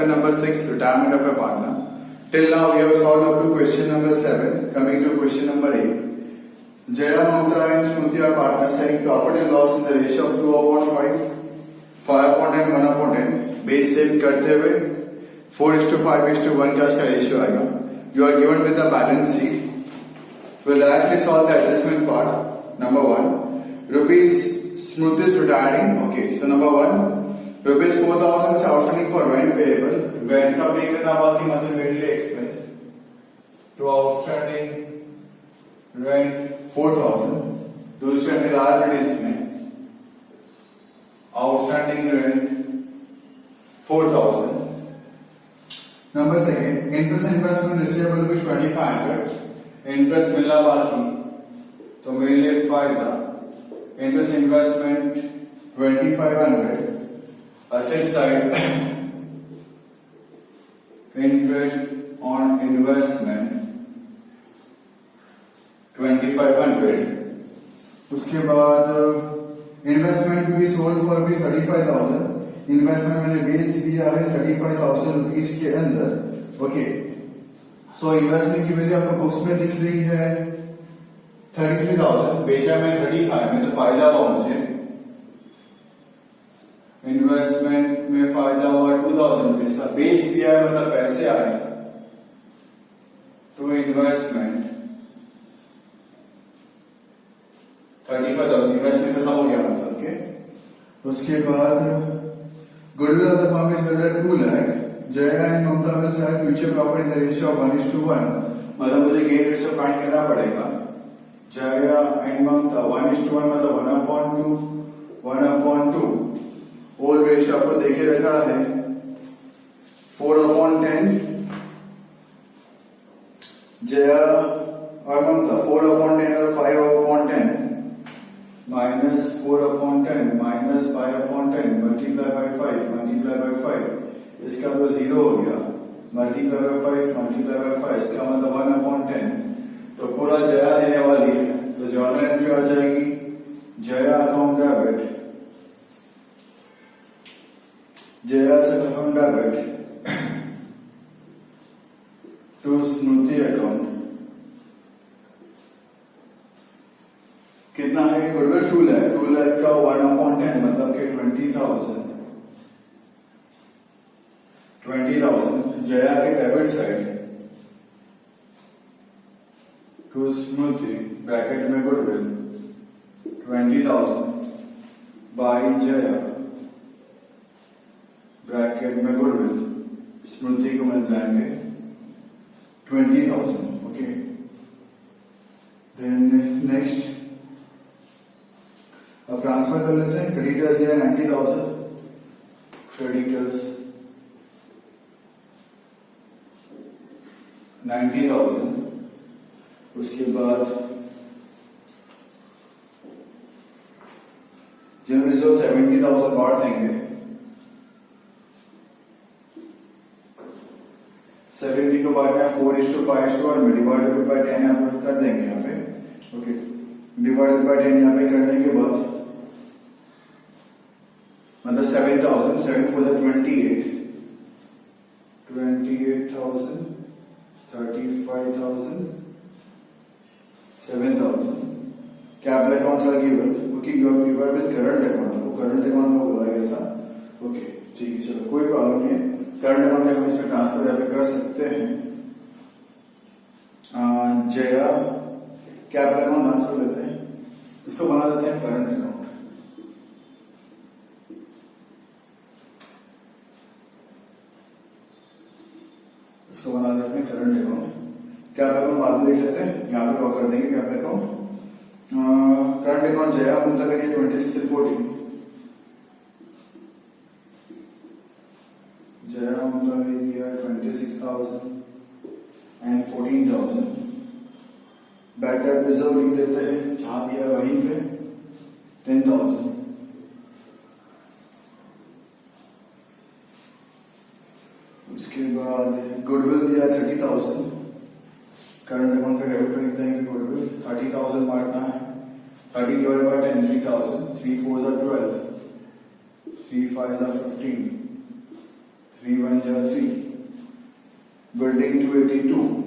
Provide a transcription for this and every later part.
Chapter number 6, retirement of a partner. Till now we have solved up to question number 7. Coming to question number 8. Jaya, Mamta and Shruti are partners having profit and loss in the ratio of 2/5, 5/10, 1/10. Base same करते हुए 4:5:1 का इसका ratio आएगा. You are given with the balance sheet. We'll directly solve the adjustment part. Number 1. Rupees Smriti is retiring. Okay, so number 1. Rupees 4,000 is outstanding for rent payable. Rent का पे करना बाकी मतलब mainly expense. तो outstanding rent 4,000. दूसरे में liabilities में outstanding rent 4,000. Number 2. Interest and investment receivable is 2,500. Interest मिला बाकी तो मेरे लिए फायदा. Interest investment 2,500. Asset side interest on investment 2,500. उसके बाद इन्वेस्टमेंट भी सोल्ड फॉर रुपीज 35,000. इन्वेस्टमेंट मैंने बेच दिया है 35,000 रुपीज के अंदर. ओके, सो इन्वेस्टमेंट की वैल्यू आपको बुक्स में दिख रही है 33,000. बेचा मैं 35 में, तो फायदा हुआ मुझे. इन्वेस्टमेंट में फायदा हुआ 2,000 रुपीज का. बेच दिया है मतलब पैसे आए. तो इन्वेस्टमेंट 35,000 इन्वेस्टमेंट खत्म हो गया मतलब. ओके, उसके बाद goodwill of the firm is valued 2 lakh. Jaya and Mamata will sell future profit in the ratio of 1:1. मतलब मुझे गेन रेशियो फाइंड करना पड़ेगा. जया एंड ममता 1:1 मतलब 1/2. ओल्ड रेशियो आपको देखे रखा है 4/10. जया और ममता 4/10 और 5/10 minus 4/10 minus 5/10 multiply by 5 multiply by 5. इसका तो 0 हो गया. मल्टीप्लाई बाय 5 मल्टीप्लाई बाय 5 इसका मतलब 1/10. तो पूरा जया देने वाली है. तो जर्नल एंट्री आ जाएगी Jaya account debit. Jaya's account debit to Smriti account. कितना है? गुडविल 2 लाख. 2 लाख का 1/10 मतलब कि 20,000. जया के debit side to Smriti bracket में गुडविल 20,000 बाय जया ब्रैकेट में गुडविल स्मृति को मिल जाएंगे 20,000. ओके, देन नेक्स्ट अब ट्रांसफर कर लेते हैं. क्रेडिटर्स दिया 90,000. क्रेडिटर्स 90,000. उसके बाद जनरल रिजर्व 70,000 बांट देंगे. 70 को बांटना है 4:5 में डिवाइडेड बाय 10 यहाँ पर कर देंगे यहाँ पे. ओके, डिवाइडेड बाय 10 यहाँ पे करने के बाद मतलब 7,000. 7 4 28. 28,000 35,000 7,000. Capital accounts are given. Okay, you are given with current account. आपको करंट अकाउंट का बोला गया था. ओके, ठीक है, चलो कोई प्रॉब्लम नहीं है. करंट अकाउंट में हम इसमें ट्रांसफर यहाँ पे कर सकते हैं. जया कैपिटल अकाउंट ट्रांसफर लेते हैं. इसको बना देते हैं करंट अकाउंट. इसको बना देते हैं करंट अकाउंट. कैपिटल अकाउंट बाद में देख लेते हैं. यहाँ पे ड्रॉ कर देंगे capital account. Current account Jaya Mamata का 26 and 14. जया ममता ने दिया 26,000 एंड 14,000. बैटर रिजर्व लिख देते हैं जहां दिया वहीं पे 10,000. उसके बाद गुडविल दिया 30,000. करंट अकाउंट का डेबिट लिख देंगे गुडविल 30,000 बांटना है. 30 divided by 10 3,000. 3 4s are 12. 3 5s are 15. 3 1 3. Building 282.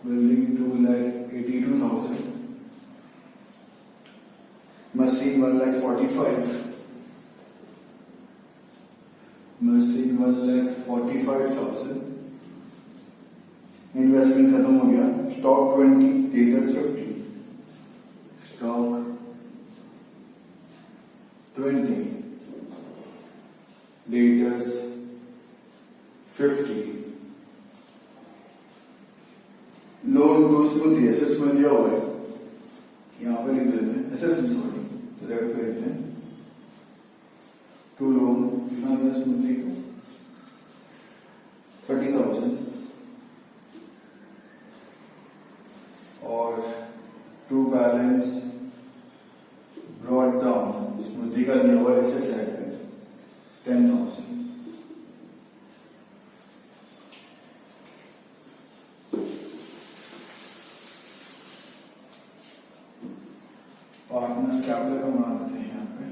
Building 2 lakh 82,000. Machine 1 lakh 45. Machine 1 lakh 45,000. Investment खत्म हो गया. Stock 20, debtors 50. Stock 20, debtors 50. Loan to Smriti assets में दिया हुआ है, यहां पर लिख देते हैं एसेट्स में, सॉरी तो लेफ्ट पे लिखते हैं टू लोन. कितना दिया स्मृति को? 30,000. और टू बैलेंस ब्रॉट डाउन, स्मृति का दिया हुआ एसेट्स ऐड कर 10,000. पार्टनर्स कैपिटल को बना देते हैं यहाँ पे.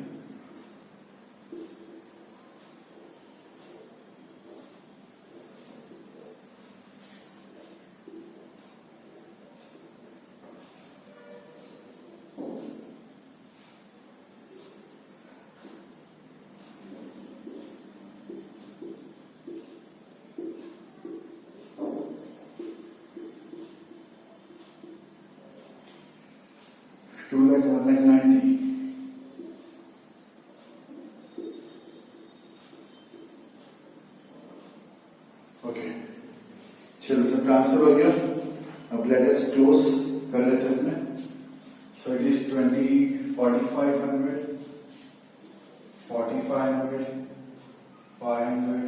टू लाख 1 लाख 90. ओके, चलो सब ट्रांसफर हो गया. अब लेट अस क्लोज कर लेते हैं. So it is 20 4500 4500 500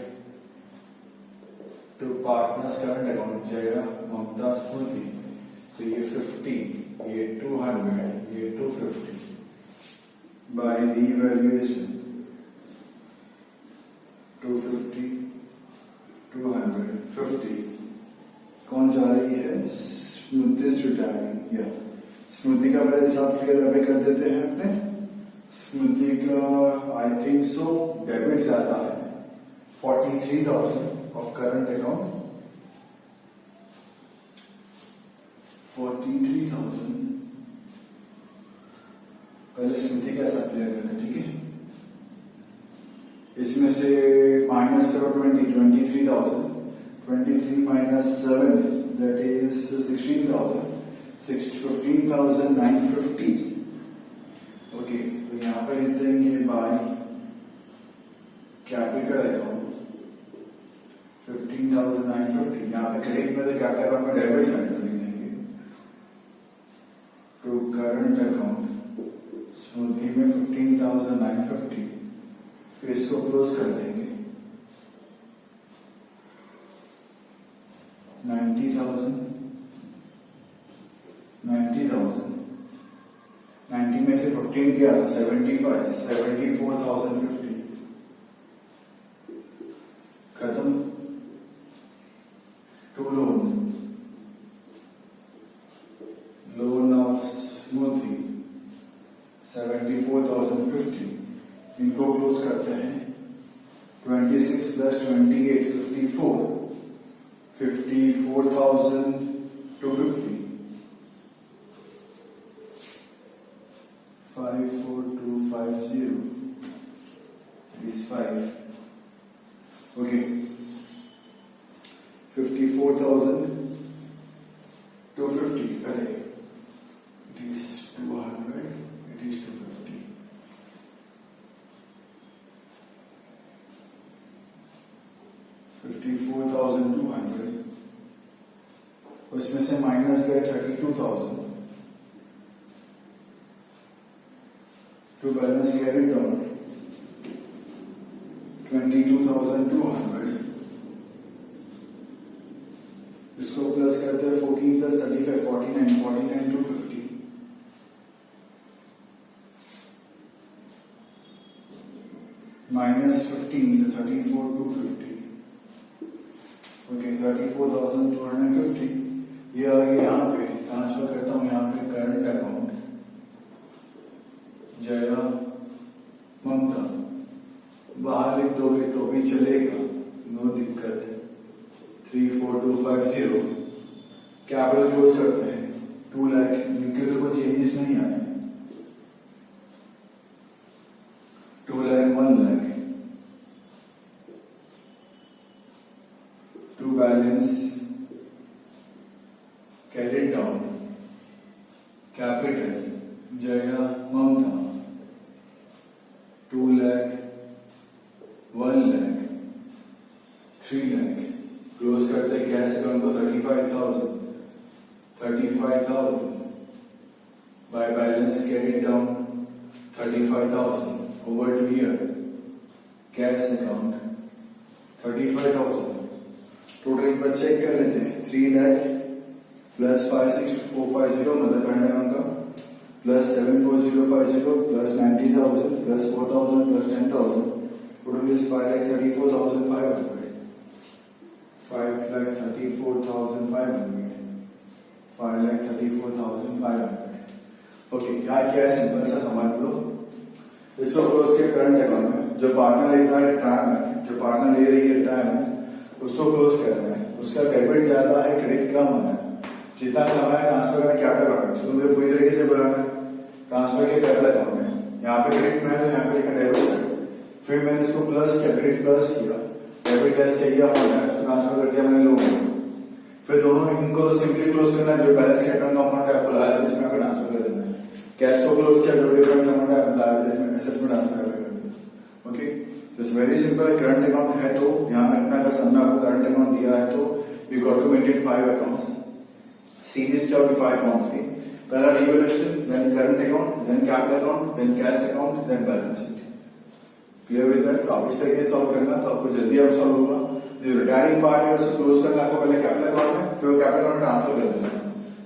to partners current account जाएगा ममता स्मृति. तो ये 50, ये 200, ये 250 बाय रीवैल्यूएशन. 250 200 50. कौन जा रही है? स्मृति रिटायरिंग. या स्मृति का पहले हिसाब क्लियर अभी कर देते हैं अपने. स्मृति का आई थिंक सो डेबिट ज्यादा है, 43,000 ऑफ करंट अकाउंट. 43,000. पहले स्मृति का हिसाब क्लियर करते हैं, ठीक है. इसमें से माइनस करो 23,000. 23 माइनस 7 दैट इज 16,000. 15,950. ओके, तो यहां पर लिख देंगे बाय कैपिटल अकाउंट 15,950. यहां पे क्रेडिट में तो कैपिटल अकाउंट में डेबिट साइड कर देंगे. टू करंट अकाउंट स्मृति में 15,950. फिर इसको क्लोज कर देंगे. 90,000 90 में से 15 गया तो 75 74,050. खत्म. टू लोन ऑफ स्मृति 74,050. इनको क्लोज करते हैं. 26 plus 28 54. 54,250. 54250 is 5. Okay. 54,250. Correct. It is 200. It is 250. 54,200. उसमें से माइनस गए 32,000. To balance carry down 22,200. इसको प्लस करते हैं 14 प्लस 35 49 49,250. माइनस 15 34,250. ओके, 34,250. ये आ गया यहाँ पे. ट्रांसफर करता हूँ यहाँ पे करंट अकाउंट जया ममता. बाहर भी चलेगा, नो दिक्कत। 34250 कैपिटल क्लोज करते हैं 2 लाख, इनके तो कोई चेंजेस नहीं आए। 2 lakh 1 lakh to balance carried down capital Jaya Mamata 2 lakh 1 lakh 3 lakh close करते हैं कैश अकाउंट को 35,000 by balance carried down 35,000 over to year cash account 35,000 total एक बार चेक कर लेते हैं। 3 लाख प्लस 56450 मतलब करंट अकाउंट का plus 74050 plus 90,000 plus 4,000 plus 10,000 total is 5,34,500 5,34,500 5,34,500। Okay, क्या क्या है सिंपल सा समझ लो। इसको क्लोज के करंट अकाउंट में जो पार्टनर लेता है रिटायरमेंट, जो पार्टनर ले रही है रिटायरमेंट, उसको क्लोज करना है। उसका डेबिट ज्यादा है, क्रेडिट कम होना है। जितना कम है ट्रांसफर करना कैपिटल अकाउंट, उसको मुझे पूरी तरीके से बनाना है। ट्रांसफर के कैपिटल अकाउंट में यहाँ पे क्रेडिट में है तो यहाँ पे लिखा डेबिट साइड, फिर मैंने इसको प्लस किया, क्रेडिट प्लस किया, डेबिट लेस किया होना है, उसको ट्रांसफर कर दिया मैंने लोन में। फिर दोनों इनको तो सिंपली क्लोज करना है, जो बैलेंस कैपिटल का अमाउंट है आपको लायबिलिटीज में ट्रांसफर कर देना है। कैश को क्लोज किया, जो डिफरेंस अमाउंट है लायबिलिटीज में एसेट्स में ट्रांसफर कर देना। Okay, this very simple. Current account है तो यहाँ रखना का सामने आपको करंट अकाउंट दिया है तो you got to maintain 5 accounts. Series क्या होगी 5 अकाउंट्स की? पहला revaluation, then current account, then capital account, then cash account, then balance sheet. Clear with that? तो आप इस तरीके से सॉल्व करना तो आपको जल्दी अब सॉल्व होगा। जो रिटायरिंग पार्ट है उसको क्लोज करना आपको पहले कैपिटल अकाउंट में, फिर कैपिटल अकाउंट ट्रांसफर कर देना।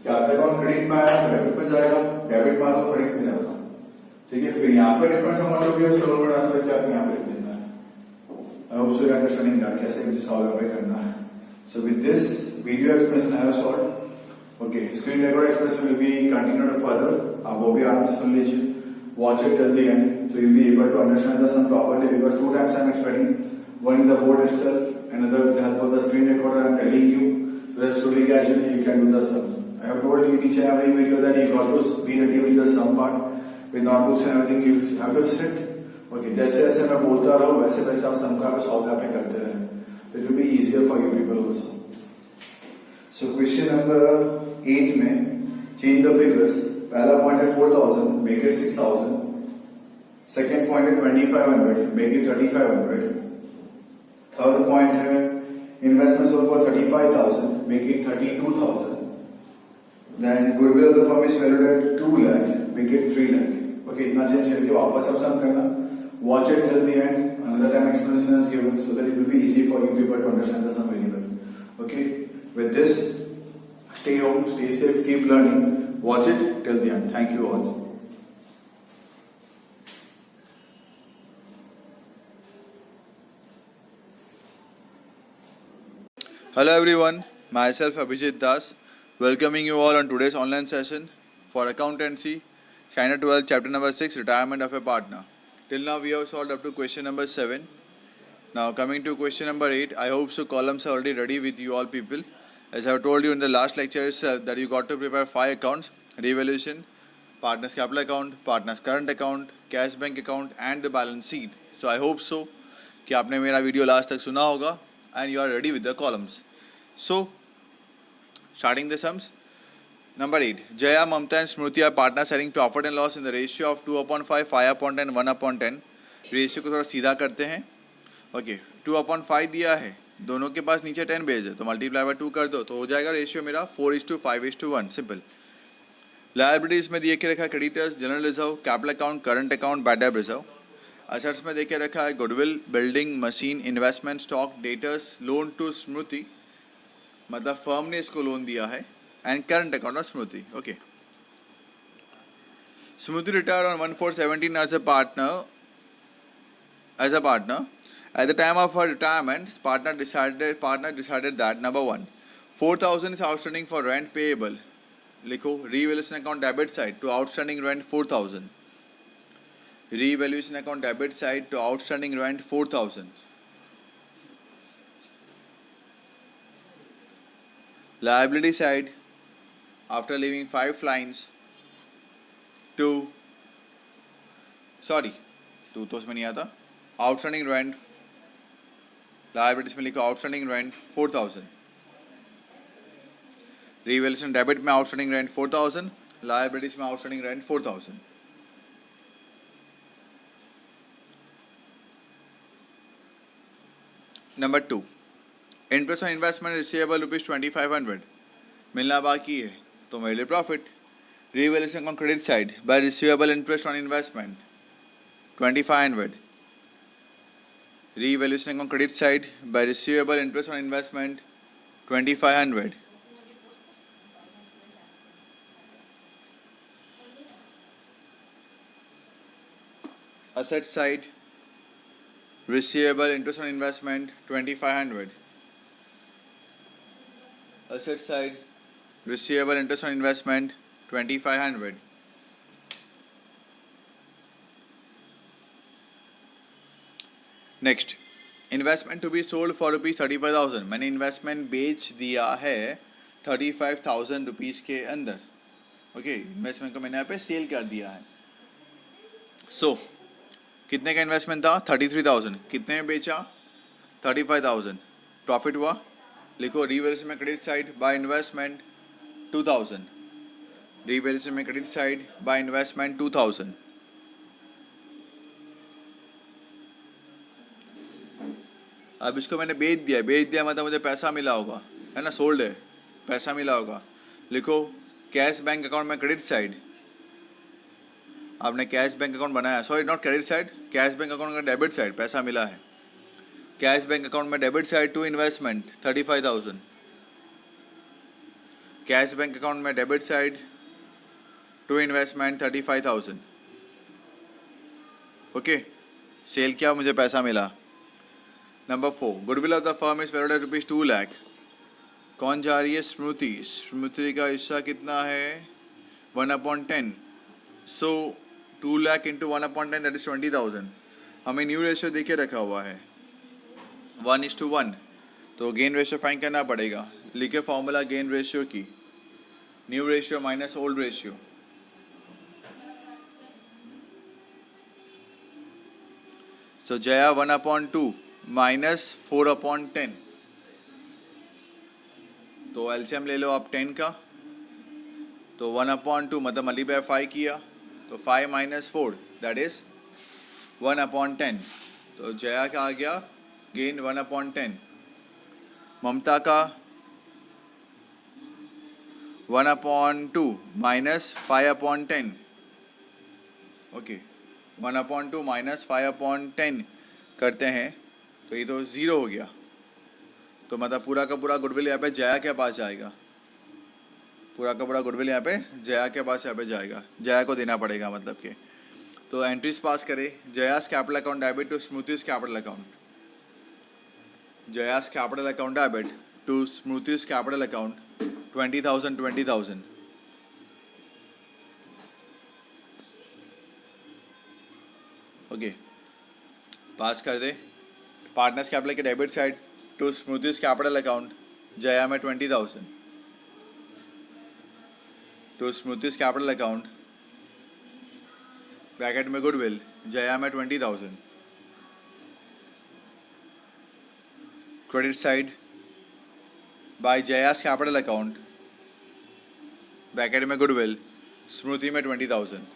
कैपिटल अकाउंट क्रेडिट में आया तो डेबिट में जाएगा, डेबिट में आया तो क्रेडिट में जाएगा। ठीक है, फिर यहाँ पे डिफरेंस अमाउंट जो भी है उसको लोन में ट्रांसफर करके आपको यहाँ पे लिख देना है। I hope so you understanding that कैसे मुझे सॉल्व करना है। So with this video expression I have solved. Okay, screen record expression will be continued further. आप वो भी आराम से सुन लीजिए, watch it till the end, so you'll be able to understand the sum properly, because 2 times I'm explaining, one in the board itself, another with the help of the screen recorder I'm telling you, so that slowly gradually you can do the sum. I have told you in each and every video that you got to be ready with the sum part, with notebooks and everything, you have to sit. Okay, जैसे जैसे मैं बोलता रहूँ वैसे वैसे आप sum का solve यहाँ पे करते रहें, it will be easier for you people also. So question number 8 में change the figures. पहला पॉइंट है 4,000, मेक इट 6,000। सेकेंड पॉइंट है 2,500, मेक इट 3,500। थर्ड पॉइंट है investment sold for 35,000, make it 32,000। Then goodwill of the firm is valued at 2 lakh, make it 3 lakh. Okay, इतना change करके वापस अब sum करना। Watch it till the end, another time explanation is given so that it will be easy for you people to understand the sum very well. Okay, with this stay home, stay safe, keep learning. Watch it till the end. Thank you all. Hello everyone, myself Abhijit Das, welcoming you all on today's online session for accountancy, China 12, chapter number 6, retirement of a partner. Till now we have solved up to question number 7. Now coming to question number 8, I hope so columns are already ready with you all people. As I have told you in the last lecture itself that you got to prepare 5 accounts: revaluation, partner's capital account, partner's current account, cash bank account and the balance sheet. So I hope so कि आपने मेरा video last तक सुना होगा and you are ready with the columns. So starting the sums. Number 8, Jaya, Mamta and Smruti are partners sharing profit and loss in the ratio of 2/5, 5/10, 1/10. Ratio को थोड़ा सीधा करते हैं। ओके, 2/5 दिया है, दोनों के पास नीचे 10 बेस है तो मल्टीप्लाई बाय 2 कर दो तो हो जाएगा रेशियो मेरा 4:5:1। सिंपल। लायबिलिटीज में दिए के रखा है creditors, general reserve, capital account, current account, bad debt reserve. Assets में देके रखा है goodwill, building, machine, investment, stock, debtors, loan to Smriti, मतलब फर्म ने इसको लोन दिया है, and current account of Smriti. Okay, Smriti retired on 1/4/17 as a partner. At the time of her retirement, partner decided that number 1, 4,000 is outstanding for rent payable. लिखो, revaluation account debit side to outstanding rent 4,000. Revaluation account debit side to outstanding rent 4,000. Liability side, after leaving 5 lines, 2, sorry, 2 तो उसमें नहीं आता. Outstanding rent, liabilities में लिखो outstanding rent 4,000. Revaluation debit में outstanding rent 4,000, liabilities में outstanding rent 4,000. Number 2, interest on investment receivable rupees 2,500 मिलना बाकी है तो मेरे लिए profit. Revaluation on credit side by receivable interest on investment 2,500. Revaluation on credit side by receivable interest on investment 2,500. Asset side, receivable interest on investment 2,500. Asset side, receivable interest on investment 2,500. Next, investment to be sold for rupees 35,000. मैंने investment बेच दिया है 35,000 rupees के अंदर. Okay, investment को मैंने यहाँ पे सेल कर दिया है. सो कितने का इन्वेस्टमेंट था? 33,000. कितने में बेचा? 35,000. प्रॉफिट हुआ. लिखो रिवैल्यूएशन में credit side by investment 2,000. Revaluation में क्रेडिट साइड बाय इन्वेस्टमेंट 2,000. अब इसको मैंने बेच दिया मतलब मुझे पैसा मिला होगा, है ना, सोल्ड है, पैसा मिला होगा. लिखो कैश बैंक अकाउंट में क्रेडिट साइड. आपने कैश बैंक अकाउंट बनाया, sorry not credit side, cash bank account का डेबिट साइड, पैसा मिला है. कैश बैंक अकाउंट में debit side to investment 35,000. Cash bank account में debit side to investment 35,000. Okay, sell किया, मुझे पैसा मिला. Number 4, goodwill of the firm is valued at rupees 2 lakh. कौन जा रही है? स्मृति. स्मृति का हिस्सा कितना है? 1/10. सो 2 लाख इंटू 1/10 दैट इज 20,000. हमें न्यू रेशियो देखे रखा हुआ है 1:1, तो गेन रेशियो फाइंड करना पड़ेगा. लिखे फॉर्मूला गेन रेशियो की, new ratio minus old ratio. So Jaya 1/2 minus 4/10. तो एलसीएम ले लो आप 10 का, तो 1/2 मतलब मल्टीप्लाई 5 किया, तो 5 माइनस 4 दैट इज 1/10. तो जया का आ गया गेन 1/10. ममता का 1/2 माइनस 5/10. ओके, 1/2 माइनस 5/10 करते हैं तो ये तो 0 हो गया. तो मतलब पूरा का पूरा गुडविल यहाँ पे जया के पास जाएगा. पूरा का पूरा गुडविल यहाँ पे जया के पास यहाँ पे जाएगा. जया को देना पड़ेगा मतलब कि. तो एंट्रीज पास करें. Jaya's capital account debit to Smriti's capital account. Jaya's capital account debit to Smriti's capital account 20,000 20,000. Okay, pass कर दे. पार्टनर्स कैपिटल के debit side to Smriti's capital account Jaya में 20,000. To Smriti's capital account bracket में गुडविल जया में 20,000. Credit side by Jaya's capital account bracket में goodwill Smriti में 20,000.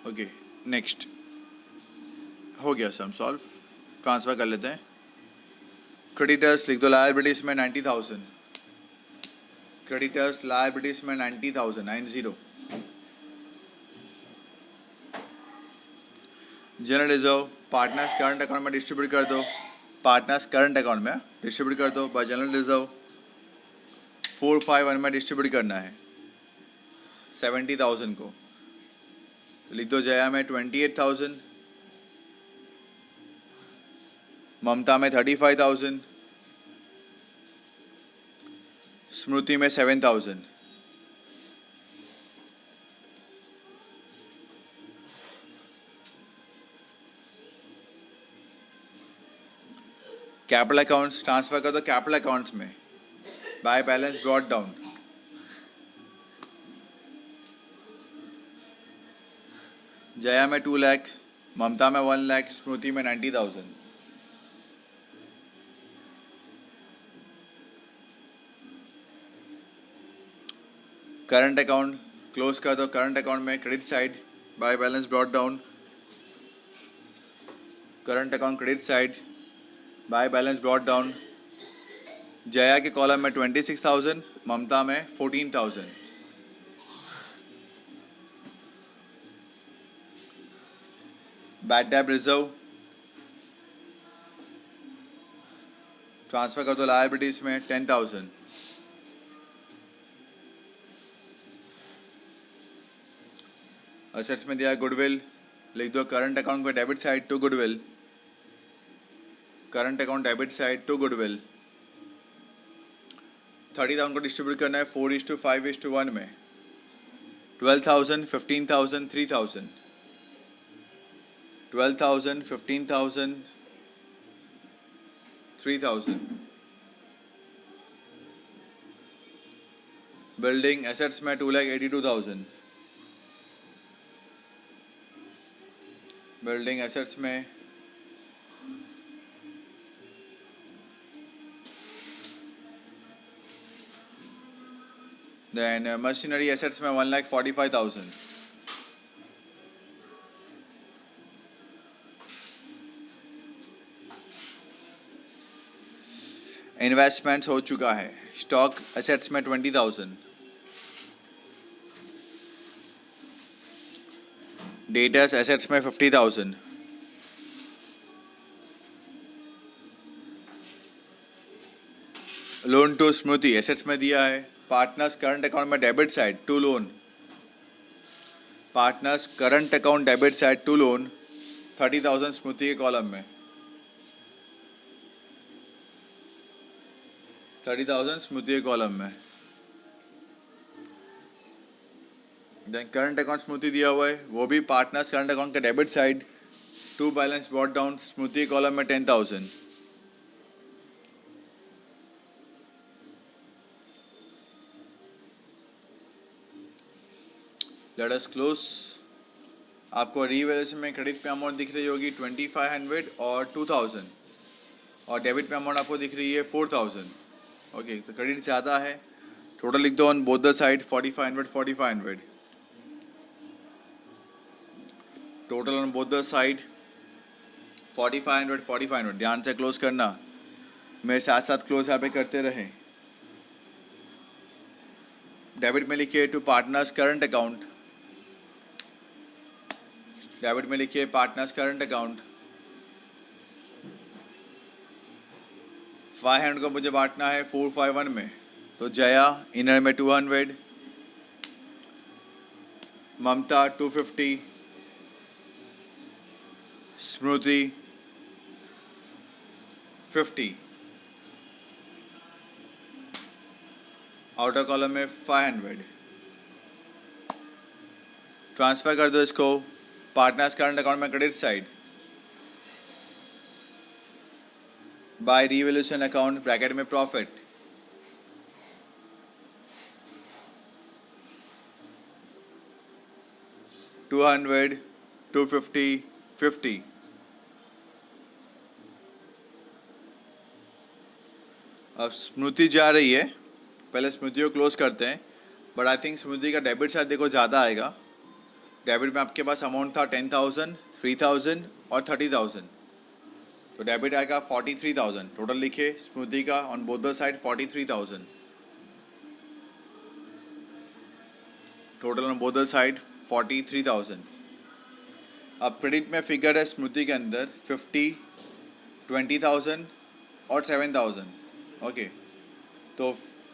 Okay, next हो गया सम सॉल्व. ट्रांसफर कर लेते हैं. क्रेडिटर्स लिख दो लायबिलिटीज में 90,000. क्रेडिटर्स लायबिलिटीज में 90,000 90. General reserve partners current account में डिस्ट्रीब्यूट कर दो. पार्टनर्स करंट अकाउंट में डिस्ट्रीब्यूट कर दो. बाय जनरल रिजर्व 451 में डिस्ट्रीब्यूट करना है 70,000 को. लिख दो जया में 28,000, ममता में 35,000, स्मृति में 7,000. कैपिटल अकाउंट्स ट्रांसफर कर दो कैपिटल अकाउंट्स में, by balance brought down. Jaya में 2 लाख, ममता में 1 लाख, स्मृति में 90,000। करंट अकाउंट क्लोज कर दो, करंट अकाउंट में credit side by balance brought down, current account credit side by balance brought down. Jaya के कॉलम में 26,000, ममता में 14,000। बैड डेट रिजर्व ट्रांसफर कर दो लायबिलिटीज में 10,000। असेट्स में दिया गुडविल, लिख दो करंट अकाउंट में debit side to goodwill, current account debit side to goodwill. 30,000 को डिस्ट्रीब्यूट करना है 4:5:1 में, 12,000, 15,000, 3,000, 12,000, 15,000, 3,000। बिल्डिंग एसेट्स में 2,82,000, बिल्डिंग एसेट्स में देन मशीनरी एसेट्स में 1,45,000। इन्वेस्टमेंट्स हो चुका है, स्टॉक एसेट्स में 20,000, डेटर्स एसेट्स में 50,000, लोन टू स्मृति एसेट्स में दिया है, पार्टनर्स करंट अकाउंट में debit side to loan, partners current account debit side to loan 30,000 Smriti के कॉलम में, 30,000 स्मृति के कॉलम में। देन करंट अकाउंट स्मृति दिया हुआ है, वो भी पार्टनर्स करंट अकाउंट का debit side to balance brought down Smriti column में 10,000। Let us close. आपको रीवैल्यूएशन में क्रेडिट पे अमाउंट दिख रही होगी 2,500 और 2,000, और डेबिट पे अमाउंट आपको दिख रही है 4,000। ओके, तो क्रेडिट ज़्यादा है, टोटल लिख दो on both the side 4,500, 4,500, total on both the side 4,500, 4,500। ध्यान से क्लोज करना, मेरे साथ साथ क्लोज यहाँ पे करते रहें। डेबिट में लिखिए to partners current account, debit में लिखिए पार्टनर्स करंट अकाउंट। 500 को मुझे बांटना है 451 में, तो जया इनर में 200, ममता 250, स्मृति 50, आउटर कॉलम में 500। ट्रांसफर कर दो इसको पार्टनर्स करंट अकाउंट में credit side bye revaluation account bracket में प्रॉफिट, $200, $250, $50। अब स्मृति जा रही है, पहले स्मृति को क्लोज करते हैं, बट आई थिंक स्मृति का डेबिट साइड देखो ज़्यादा आएगा। डेबिट में आपके पास अमाउंट था 10,000, 3,000 और 30,000, तो डेबिट आएगा 43,000। टोटल लिखे स्मृति का on both the side 43,000, total on both the side 43,000। अब क्रेडिट में फिगर है स्मृति के अंदर 50, 20,000 और 7,000। ओके, तो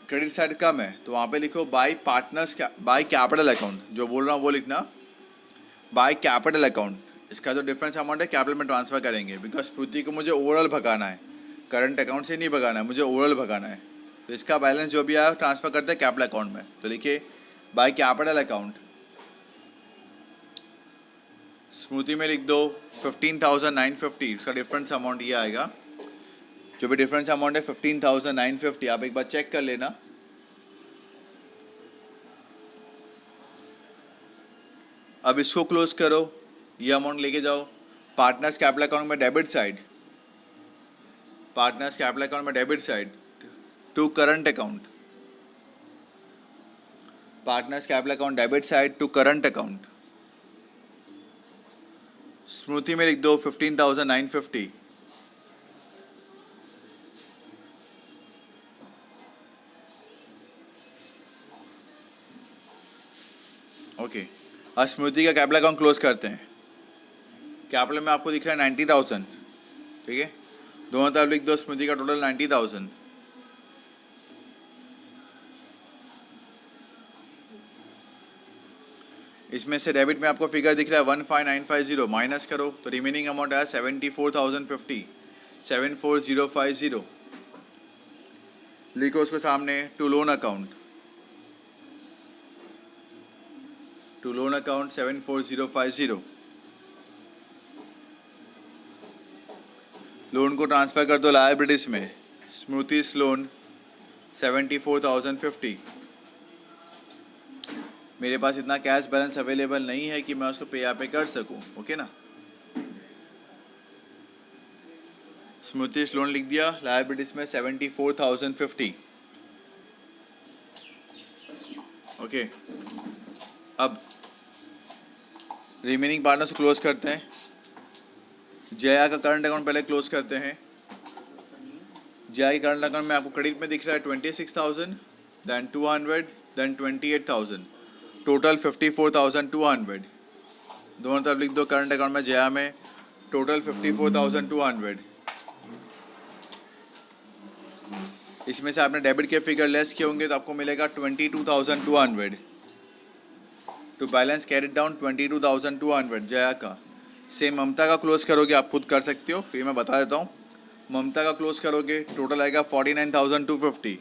क्रेडिट साइड कम है, तो वहाँ पे लिखो by partners by capital account, जो बोल रहा हूँ वो लिखना बाय कैपिटल अकाउंट। इसका जो डिफरेंस अमाउंट है कैपिटल में ट्रांसफर करेंगे, बिकॉज स्मृति को मुझे ओवरऑल भगाना है, करंट अकाउंट से नहीं भगाना है, मुझे ओवरऑल भगाना है। तो इसका बैलेंस जो भी आया ट्रांसफर करते हैं कैपिटल अकाउंट में, तो लिखिए बाय कैपिटल अकाउंट। स्मृति में लिख दो 15,950, इसका डिफरेंस अमाउंट ये आएगा जो भी डिफरेंस अमाउंट है 15,950, आप एक बार चेक कर लेना। अब इसको क्लोज करो, ये अमाउंट लेके जाओ पार्टनर्स कैपिटल अकाउंट में debit side, partners capital account में debit side to current account, partners capital account debit side to current account. Smriti में लिख दो 15,950। ओके, अब स्मृति का कैपिटल अकाउंट क्लोज करते हैं। कैपिटल में आपको दिख रहा है 90,000, ठीक है, दोनों तरफ लिख दो स्मृति का टोटल 90,000। इसमें से डेबिट में आपको फिगर दिख रहा है 15,950, माइनस करो तो रिमेनिंग अमाउंट आया 74,050, 74,050। लिखो उसको सामने to loan account, to loan account 74,050। Loan को ट्रांसफर कर दो लायबिलिटीज में, स्मृतिस लोन 74,050। मेरे पास इतना कैश बैलेंस अवेलेबल नहीं है कि मैं उसको पे यहाँ पे कर सकूं, ओके ना। स्मृतिस लोन लिख दिया, लायबिलिटीज में 74,050, ओके। अब रिमेनिंग पार्टनर्स क्लोज करते हैं। जया का करंट अकाउंट पहले क्लोज करते हैं। जया के करंट अकाउंट में आपको क्रेडिट में दिख रहा है 26,000, देन 200, देन 28,000, टोटल 54,200। दोनों तरफ लिख दो करंट अकाउंट में जया में टोटल 54,200। इसमें से आपने डेबिट के फिगर लेस किए होंगे तो आपको मिलेगा 22,200। To balance carried down 22,200 Jaya का। सेम ममता का क्लोज करोगे, आप खुद कर सकते हो, फिर मैं बता देता हूँ। ममता का क्लोज करोगे टोटल आएगा 49,250।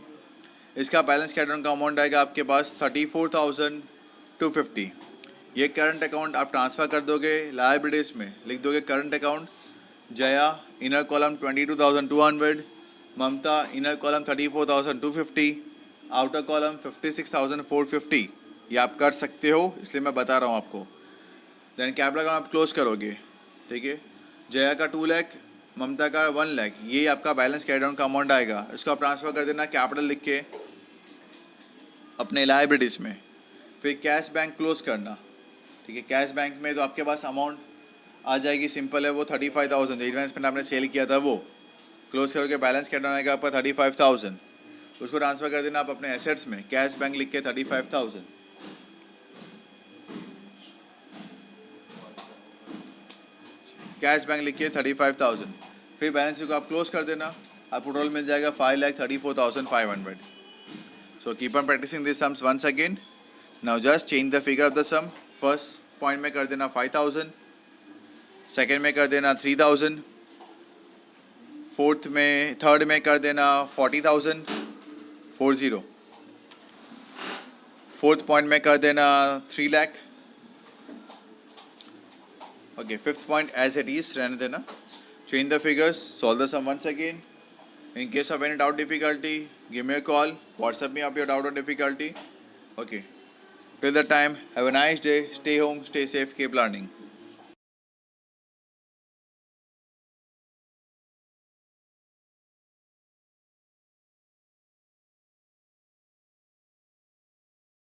इसका बैलेंस कैरिड डाउन का अमाउंट आएगा आपके पास 34,250। ये करंट अकाउंट आप ट्रांसफ़र कर दोगे लायबिलिटीज में, लिख दोगे current account Jaya inner column 22,200, ममता इनर कॉलम 34,250, आउटर कॉलम 56,450। ये आप कर सकते हो, इसलिए मैं बता रहा हूँ आपको। देन कैपिटल अकाउंट आप क्लोज करोगे, ठीक है। जया का 2 लाख, ममता का 1 लाख, ये आपका बैलेंस कैरी डाउन का अमाउंट आएगा। इसको आप ट्रांसफ़र कर देना कैपिटल लिख के अपने लायबिलिटीज़ में। फिर कैश बैंक क्लोज करना, ठीक है। कैश बैंक में तो आपके पास अमाउंट आ जाएगी, सिंपल है, वो 35,000 जो इन्वेस्टमेंट आपने सेल किया था वो क्लोज करोगे, बैलेंस कैरी डाउन आएगा आपका 35,000। उसको ट्रांसफ़र कर देना आप अपने एसेट्स में, कैश बैंक लिख के 35,000। कैश बैंक लिखिए 35,000। फिर बैलेंस को आप क्लोज कर देना, आपको टोटल मिल जाएगा 5,34,500। So keep on practising this sums once again. Now just change the figure of the sum. First point में कर देना 5,000, सेकेंड में कर देना 3,000, थर्ड में कर देना 40,000, 40। फोर्थ पॉइंट में कर देना 3 lakh. Okay, fifth point as it is रहने देना। Change the figures, solve the sum once again. In case of any doubt difficulty, give me a call, WhatsApp me up your doubt or difficulty. Okay. Till that time, have a nice day, stay home, stay safe, keep learning.